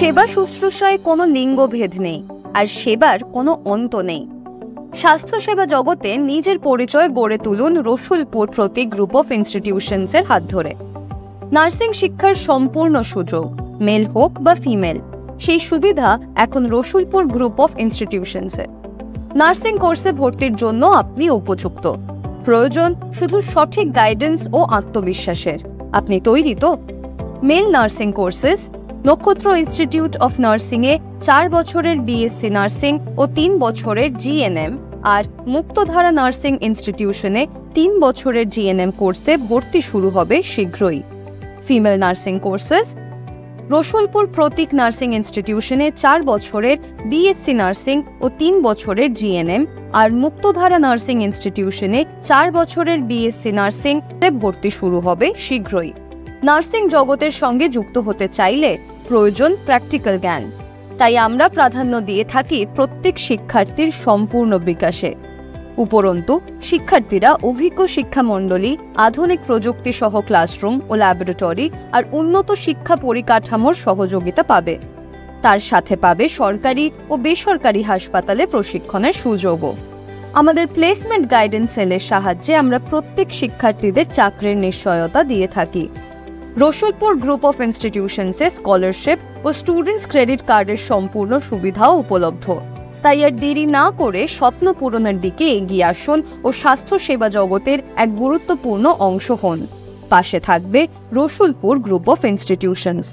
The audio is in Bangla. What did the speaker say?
সেবা শুশ্রূষায় কোনো লিঙ্গভেদ নেই, আর সেবার কোনো অন্ত নেই। স্বাস্থ্যসেবা জগতে নিজের পরিচয় গড়ে তুলুন রসুলপুর প্রতীক গ্রুপ অফ ইনস্টিটিউশনসের হাত ধরে। নার্সিং শিক্ষার সম্পূর্ণ সুযোগ, মেল হোক বা ফিমেল, সেই সুবিধা এখন রসুলপুর গ্রুপ অফ ইনস্টিটিউশনসে। নার্সিং কোর্সে ভর্তির জন্য আপনি উপযুক্ত। প্রয়োজন শুধু সঠিক গাইডেন্স ও আত্মবিশ্বাসের। আপনি তৈরি তো? মেল নার্সিং কোর্সেস নক্ষত্র ইনস্টিটিউট অফ নার্সিংয়ে 4 বছরের বিএসসি নার্সিং ও 3 বছরের জিএনএম, আর মুক্তধারা নার্সিং ইনস্টিটিউশনে 3 বছরের জিএনএম কোর্সে ভর্তি শুরু হবে শীঘ্রই। ফিমেল নার্সিং কোর্সেস রসুলপুর প্রতীক নার্সিং ইনস্টিটিউশনে 4 বছরের বিএসসি নার্সিং ও 3 বছরের জিএনএম, আর মুক্তধারা নার্সিং ইনস্টিটিউশনে 4 বছরের বিএসসি নার্সিং ভর্তি শুরু হবে শীঘ্রই। নার্সিং জগতের সঙ্গে যুক্ত হতে চাইলে প্রয়োজন প্র্যাকটিক্যাল জ্ঞান, তাই আমরা প্রাধান্য দিয়ে থাকি প্রত্যেক শিক্ষার্থীর সম্পূর্ণ বিকাশে। উপরন্তু শিক্ষার্থীরা অভিজ্ঞ শিক্ষামণ্ডলী, আধুনিক প্রযুক্তি সহ ক্লাসরুম ও ল্যাবরেটরি আর উন্নত শিক্ষা পরিকাঠামোর সহযোগিতা পাবে। তার সাথে পাবে সরকারি ও বেসরকারি হাসপাতালে প্রশিক্ষণের সুযোগও। আমাদের প্লেসমেন্ট গাইডেন্স সেলের সাহায্যে আমরা প্রত্যেক শিক্ষার্থীদের চাকরির নিশ্চয়তা দিয়ে থাকি। রসুলপুর গ্রুপ অফ ইনস্টিটিউশনসে স্কলারশিপ ও স্টুডেন্টস ক্রেডিট কার্ডের সম্পূর্ণ সুবিধাও উপলব্ধ। তাই আর দেরি না করে স্বপ্ন পূরণের দিকে এগিয়ে আসুন ও স্বাস্থ্য সেবা জগতের এক গুরুত্বপূর্ণ অংশ হন। পাশে থাকবে রসুলপুর গ্রুপ অফ ইনস্টিটিউশনস।